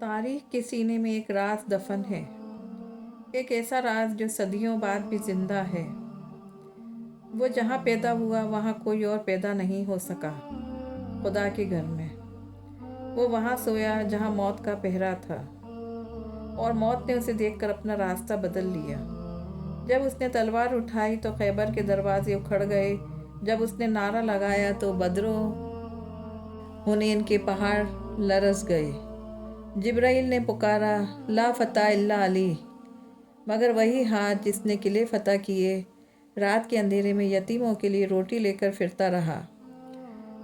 تاریخ کے سینے میں ایک راز دفن ہے، ایک ایسا راز جو صدیوں بعد بھی زندہ ہے۔ وہ جہاں پیدا ہوا وہاں کوئی اور پیدا نہیں ہو سکا، خدا کے گھر میں۔ وہ وہاں سویا جہاں موت کا پہرا تھا، اور موت نے اسے دیکھ کر اپنا راستہ بدل لیا۔ جب اس نے تلوار اٹھائی تو خیبر کے دروازے اکھڑ گئے، جب اس نے نعرہ لگایا تو بدر و حنین کے پہاڑ لرز گئے۔ جبرائیل نے پکارا، لا فتح الا علی، مگر وہی ہاتھ جس نے قلعے فتح کیے رات کے اندھیرے میں یتیموں کے لیے روٹی لے کر پھرتا رہا۔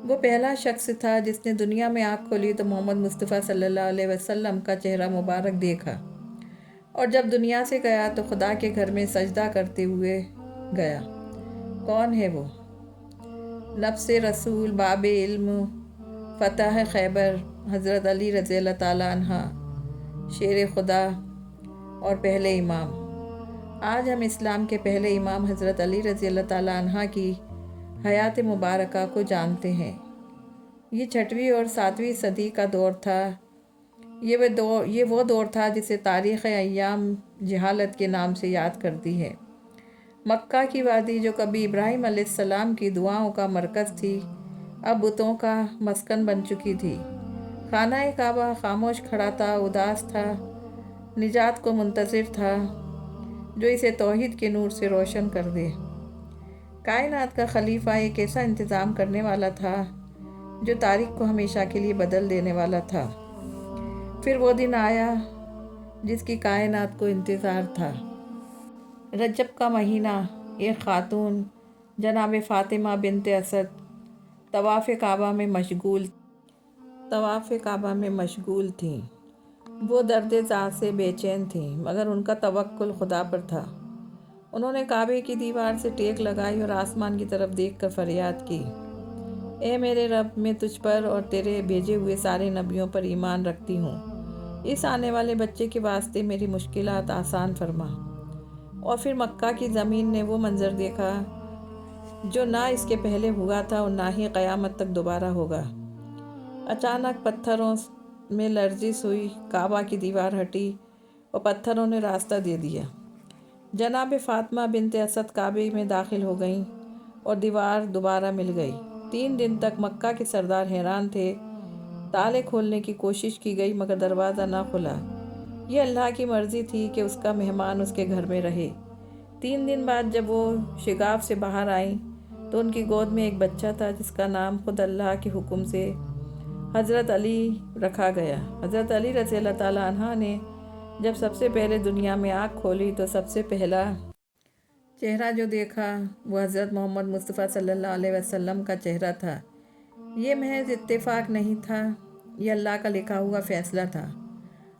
وہ پہلا شخص تھا جس نے دنیا میں آنکھ کھولی تو محمد مصطفیٰ صلی اللہ علیہ وسلم کا چہرہ مبارک دیکھا، اور جب دنیا سے گیا تو خدا کے گھر میں سجدہ کرتے ہوئے گیا۔ کون ہے وہ؟ نفس رسول، باب علم، فتح خیبر، حضرت علی رضی اللہ تعالیٰ عنہ، شیر خدا اور پہلے امام۔ آج ہم اسلام کے پہلے امام حضرت علی رضی اللہ تعالیٰ عنہ کی حیات مبارکہ کو جانتے ہیں۔ یہ 6ویں اور 7ویں صدی کا دور تھا۔ یہ وہ دور تھا جسے تاریخ ایام جہالت کے نام سے یاد کرتی ہے۔ مکہ کی وادی جو کبھی ابراہیم علیہ السلام کی دعاؤں کا مرکز تھی، اب بتوں کا مسکن بن چکی تھی۔ خانہ کعبہ خاموش کھڑا تھا، اداس تھا، نجات کو منتظر تھا جو اسے توحید کے نور سے روشن کر دے۔ کائنات کا خلیفہ ایک ایسا انتظام کرنے والا تھا جو تاریخ کو ہمیشہ کے لیے بدل دینے والا تھا۔ پھر وہ دن آیا جس کی کائنات کو انتظار تھا۔ رجب کا مہینہ، ایک خاتون جناب فاطمہ بنت اسد طواف کعبہ میں مشغول تھیں۔ وہ درد ذات سے بے چین تھیں، مگر ان کا توکل خدا پر تھا۔ انہوں نے کعبے کی دیوار سے ٹیک لگائی اور آسمان کی طرف دیکھ کر فریاد کی، اے میرے رب، میں تجھ پر اور تیرے بھیجے ہوئے سارے نبیوں پر ایمان رکھتی ہوں۔ اس آنے والے بچے کے واسطے میری مشکلات آسان فرما۔ اور پھر مکہ کی زمین نے وہ منظر دیکھا جو نہ اس کے پہلے ہوا تھا اور نہ ہی قیامت تک دوبارہ ہوگا۔ اچانک پتھروں میں لرزش ہوئی، کعبہ کی دیوار ہٹی اور پتھروں نے راستہ دے دیا۔ جناب فاطمہ بنت اسد کعبے میں داخل ہو گئیں اور دیوار دوبارہ مل گئی۔ 3 دن تک مکہ کے سردار حیران تھے۔ تالے کھولنے کی کوشش کی گئی مگر دروازہ نہ کھلا۔ یہ اللہ کی مرضی تھی کہ اس کا مہمان اس کے گھر میں رہے۔ 3 دن بعد جب وہ شگاف سے باہر آئیں تو ان کی گود میں ایک بچہ تھا جس کا نام خود اللہ کے حکم سے حضرت علی رکھا گیا۔ حضرت علی رضی اللہ تعالیٰ عنہ نے جب سب سے پہلے دنیا میں آنکھ کھولی تو سب سے پہلا چہرہ جو دیکھا وہ حضرت محمد مصطفیٰ صلی اللہ علیہ وسلم کا چہرہ تھا۔ یہ محض اتفاق نہیں تھا، یہ اللہ کا لکھا ہوا فیصلہ تھا۔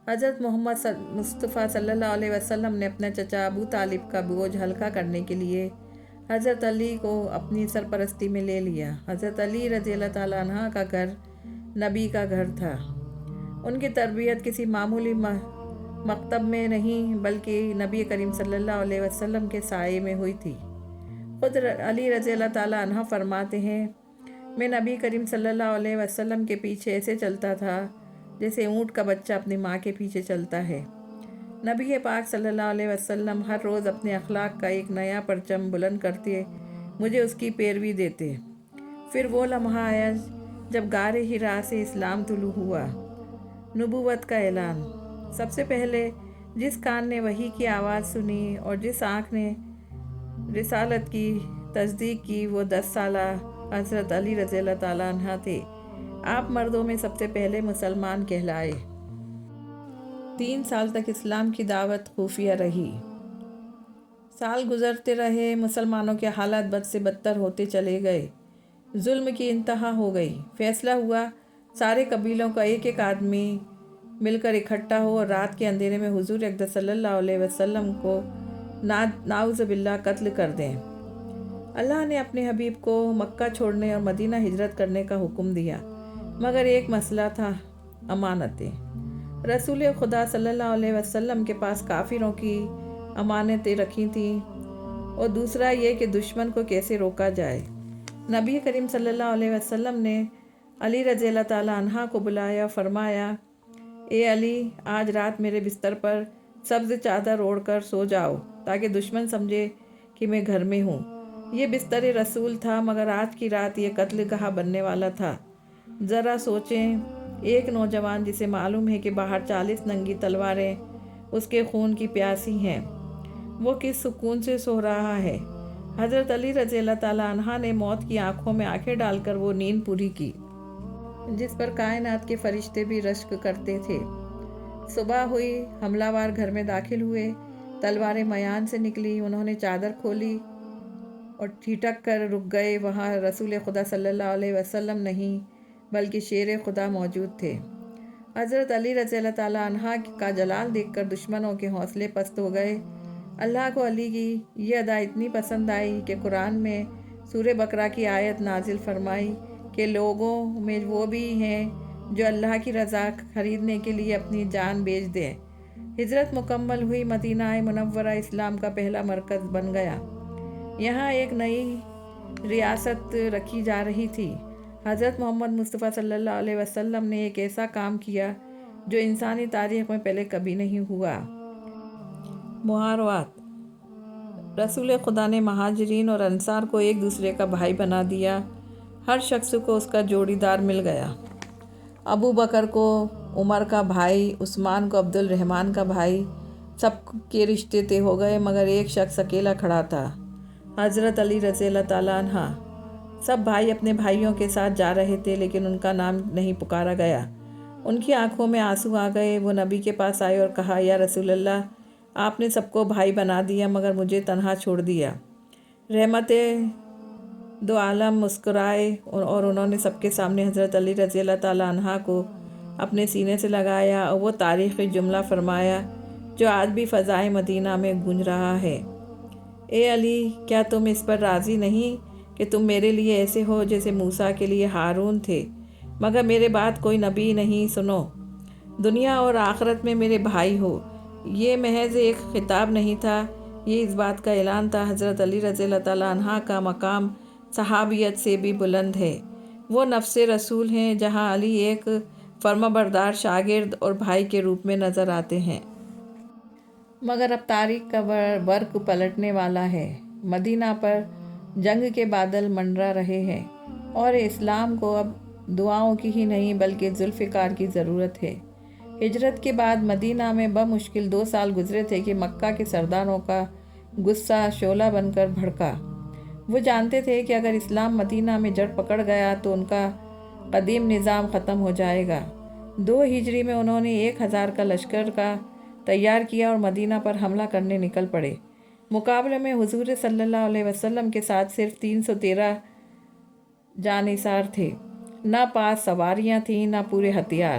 حضرت محمد مصطفیٰ صلی اللہ علیہ وسلم نے اپنے چچا ابو طالب کا بوجھ ہلکا کرنے کے لیے حضرت علی کو اپنی سرپرستی میں لے لیا۔ حضرت علی رضی اللہ تعالیٰ عنہ کا گھر نبی کا گھر تھا۔ ان کی تربیت کسی معمولی مکتب میں نہیں بلکہ نبی کریم صلی اللہ علیہ وسلم کے سائے میں ہوئی تھی۔ خود علی رضی اللہ تعالیٰ عنہ فرماتے ہیں، میں نبی کریم صلی اللہ علیہ وسلم کے پیچھے ایسے چلتا تھا جیسے اونٹ کا بچہ اپنی ماں کے پیچھے چلتا ہے۔ نبی پاک صلی اللہ علیہ وسلم ہر روز اپنے اخلاق کا ایک نیا پرچم بلند کرتے، مجھے اس کی پیروی دیتے۔ پھر وہ لمحہ آیا جب غار حرا سے اسلام طلوع ہوا، نبوت کا اعلان۔ سب سے پہلے جس کان نے وحی کی آواز سنی اور جس آنکھ نے رسالت کی تصدیق کی وہ 10 سالہ حضرت علی رضی اللہ تعالیٰ عنہ تھے۔ آپ مردوں میں سب سے پہلے مسلمان کہلائے۔ 3 سال تک اسلام کی دعوت خفیہ رہی۔ سال گزرتے رہے، مسلمانوں کے حالات بد سے بدتر ہوتے چلے گئے، ظلم کی انتہا ہو گئی۔ فیصلہ ہوا سارے قبیلوں کا ایک ایک آدمی مل کر اکٹھا ہو اور رات کے اندھیرے میں حضور اقدس صلی اللہ علیہ وسلم کو نعوذ باللہ قتل کر دیں۔ اللہ نے اپنے حبیب کو مکہ چھوڑنے اور مدینہ ہجرت کرنے کا حکم دیا، مگر ایک مسئلہ تھا، امانتیں۔ رسول خدا صلی اللہ علیہ وسلم کے پاس کافروں کی امانتیں رکھی تھیں، اور دوسرا یہ کہ دشمن کو کیسے روکا جائے۔ نبی کریم صلی اللہ علیہ وسلم نے علی رضی اللہ تعالیٰ عنہ کو بلایا، فرمایا، اے علی، آج رات میرے بستر پر سبز چادر اوڑھ کر سو جاؤ تاکہ دشمن سمجھے کہ میں گھر میں ہوں۔ یہ بستر رسول تھا، مگر آج کی رات یہ قتل گاہ بننے والا تھا۔ ذرا سوچیں، ایک نوجوان جسے معلوم ہے کہ باہر 40 ننگی تلواریں اس کے خون کی پیاسی ہیں، وہ کس سکون سے سو رہا ہے۔ حضرت علی رضی اللہ تعالیٰ عنہ نے موت کی آنکھوں میں آنکھیں ڈال کر وہ نیند پوری کی جس پر کائنات کے فرشتے بھی رشک کرتے تھے۔ صبح ہوئی، حملہ وار گھر میں داخل ہوئے، تلواریں میان سے نکلی، انہوں نے چادر کھولی اور ٹھٹک کر رک گئے۔ وہاں رسول خدا صلی اللہ علیہ وسلم نہیں بلکہ شیر خدا موجود تھے۔ حضرت علی رضی اللہ تعالیٰ عنہ کا جلال دیکھ کر دشمنوں کے حوصلے پست ہو گئے۔ اللہ کو علی کی یہ ادا اتنی پسند آئی کہ قرآن میں سورہ بقرہ کی آیت نازل فرمائی کہ لوگوں میں وہ بھی ہیں جو اللہ کی رضا خریدنے کے لیے اپنی جان بیچ دیں۔ ہجرت مکمل ہوئی، مدینہ منورہ اسلام کا پہلا مرکز بن گیا۔ یہاں ایک نئی ریاست رکھی جا رہی تھی۔ حضرت محمد مصطفیٰ صلی اللہ علیہ وسلم نے ایک ایسا کام کیا جو انسانی تاریخ میں پہلے کبھی نہیں ہوا۔ محاورات۔ رسول خدا نے مہاجرین اور انصار کو ایک دوسرے کا بھائی بنا دیا، ہر شخص کو اس کا جوڑی دار مل گیا۔ ابو بکر کو عمر کا بھائی، عثمان کو عبد الرحمن کا بھائی، سب کے رشتے طے ہو گئے، مگر ایک شخص اکیلا کھڑا تھا، حضرت علی رضی اللہ تعالیٰ عنہ۔ سب بھائی اپنے بھائیوں کے ساتھ جا رہے تھے، لیکن ان کا نام نہیں پکارا گیا۔ ان کی آنکھوں میں آنسو آ گئے، وہ نبی کے پاس آئے اور کہا، یا رسول اللہ، آپ نے سب کو بھائی بنا دیا مگر مجھے تنہا چھوڑ دیا۔ رحمت دو عالم مسکرائے اور انہوں نے سب کے سامنے حضرت علی رضی اللہ تعالیٰ عنہ کو اپنے سینے سے لگایا اور وہ تاریخی جملہ فرمایا جو آج بھی فضائے مدینہ میں گونج رہا ہے، اے علی، کیا تم اس پر راضی نہیں کہ تم میرے لیے ایسے ہو جیسے موسیٰ کے لیے ہارون تھے، مگر میرے بعد کوئی نبی نہیں؟ سنو، دنیا اور آخرت میں میرے بھائی ہو۔ یہ محض ایک خطاب نہیں تھا، یہ اس بات کا اعلان تھا۔ حضرت علی رضی اللہ تعالیٰ عنہ کا مقام صحابیت سے بھی بلند ہے، وہ نفس رسول ہیں، جہاں علی ایک فرمانبردار شاگرد اور بھائی کے روپ میں نظر آتے ہیں۔ مگر اب تاریخ کا برق پلٹنے والا ہے، مدینہ پر جنگ کے بادل منڈرا رہے ہیں اور اسلام کو اب دعاؤں کی ہی نہیں بلکہ ذوالفقار کی ضرورت ہے۔ ہجرت کے بعد مدینہ میں بمشکل 2 سال گزرے تھے کہ مکہ کے سرداروں کا غصہ شعلہ بن کر بھڑکا۔ وہ جانتے تھے کہ اگر اسلام مدینہ میں جڑ پکڑ گیا تو ان کا قدیم نظام ختم ہو جائے گا۔ 2 ہجری میں انہوں نے 1000 کا لشکر کا تیار کیا اور مدینہ پر حملہ کرنے نکل پڑے۔ مقابلے میں حضور صلی اللہ علیہ وسلم کے ساتھ صرف 313 جانصار تھے، نہ پاس سواریاں تھیں نہ پورے ہتھیار۔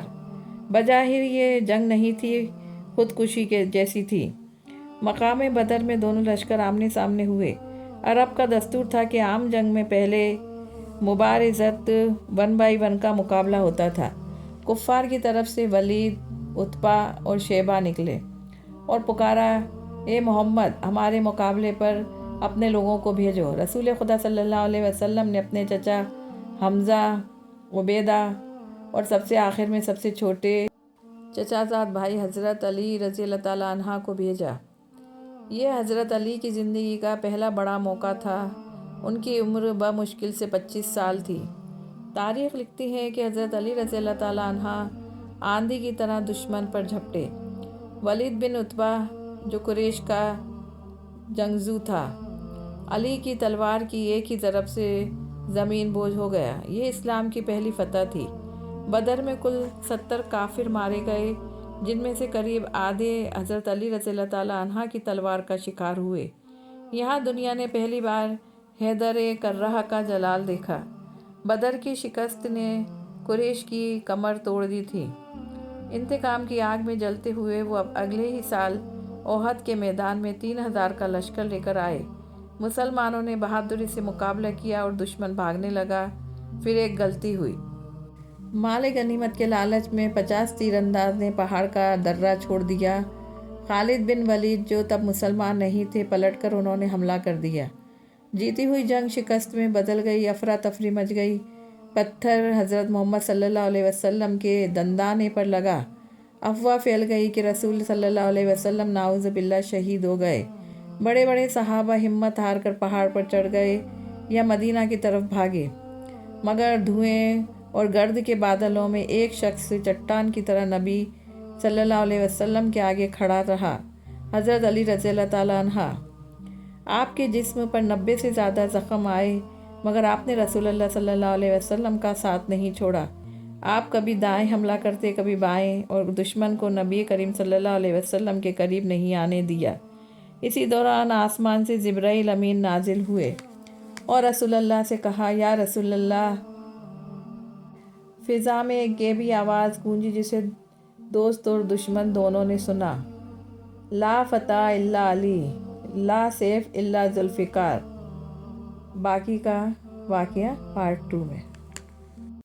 بظاہر یہ جنگ نہیں تھی، خودکشی کے جیسی تھی۔ مقام بدر میں دونوں لشکر آمنے سامنے ہوئے۔ عرب کا دستور تھا کہ عام جنگ میں پہلے مبارزت 1 بائی 1 کا مقابلہ ہوتا تھا۔ کفار کی طرف سے ولید، عتبہ اور شیبہ نکلے اور پکارا، اے محمد، ہمارے مقابلے پر اپنے لوگوں کو بھیجو۔ رسول خدا صلی اللہ علیہ وسلم نے اپنے چچا حمزہ، عبیدہ اور سب سے آخر میں سب سے چھوٹے چچا زاد بھائی حضرت علی رضی اللہ تعالیٰ عنہ کو بھیجا۔ یہ حضرت علی کی زندگی کا پہلا بڑا موقع تھا۔ ان کی عمر بمشکل سے 25 سال تھی۔ تاریخ لکھتی ہے کہ حضرت علی رضی اللہ تعالیٰ عنہ آندھی کی طرح دشمن پر جھپٹے۔ ولید بن عتبہ جو قریش کا جنگجو تھا، علی کی تلوار کی ایک ہی ضرب سے زمین بوجھ ہو گیا۔ یہ اسلام کی پہلی فتح تھی۔ بدر میں کل 70 کافر مارے گئے، جن میں سے قریب آدھے حضرت علی رضی اللہ تعالیٰ عنہ کی تلوار کا شکار ہوئے۔ یہاں دنیا نے پہلی بار حیدر کرہ کا جلال دیکھا۔ بدر کی شکست نے قریش کی کمر توڑ دی تھی۔ انتقام کی آگ میں جلتے ہوئے وہ اب اگلے ہی سال احد کے میدان میں 3000 کا لشکر لے کر آئے۔ مسلمانوں نے بہادری سے مقابلہ کیا اور دشمن بھاگنے لگا۔ پھر ایک غلطی ہوئی۔ مال غنیمت کے لالچ میں 50 تیر انداز نے پہاڑ کا درہ چھوڑ دیا۔ خالد بن ولید جو تب مسلمان نہیں تھے، پلٹ کر انہوں نے حملہ کر دیا۔ جیتی ہوئی جنگ شکست میں بدل گئی، افراتفری مچ گئی۔ پتھر حضرت محمد صلی اللہ علیہ وسلم کے دندانے پر لگا۔ افواہ پھیل گئی کہ رسول صلی اللہ علیہ وسلم نعوذ باللہ شہید ہو گئے۔ بڑے بڑے صحابہ ہمت ہار کر پہاڑ پر چڑھ گئے یا مدینہ کی طرف بھاگے، مگر دھوئیں اور گرد کے بادلوں میں ایک شخص چٹان کی طرح نبی صلی اللہ علیہ وسلم کے آگے کھڑا رہا، حضرت علی رضی اللہ تعالیٰ عنہ۔ آپ کے جسم پر 90 سے زیادہ زخم آئے، مگر آپ نے رسول اللہ صلی اللہ علیہ وسلم کا ساتھ نہیں چھوڑا۔ آپ کبھی دائیں حملہ کرتے، کبھی بائیں، اور دشمن کو نبی کریم صلی اللہ علیہ وسلم کے قریب نہیں آنے دیا۔ اسی دوران آسمان سے جبرائیل امین نازل ہوئے اور رسول اللہ سے کہا، یا رسول اللہ۔ فضا میں ایک گیبی آواز گونجی جسے دوست اور دشمن دونوں نے سنا، لا فتح الا علی، لا سیف الا ذوالفقار۔ باقی کا واقعہ پارٹ 2 میں۔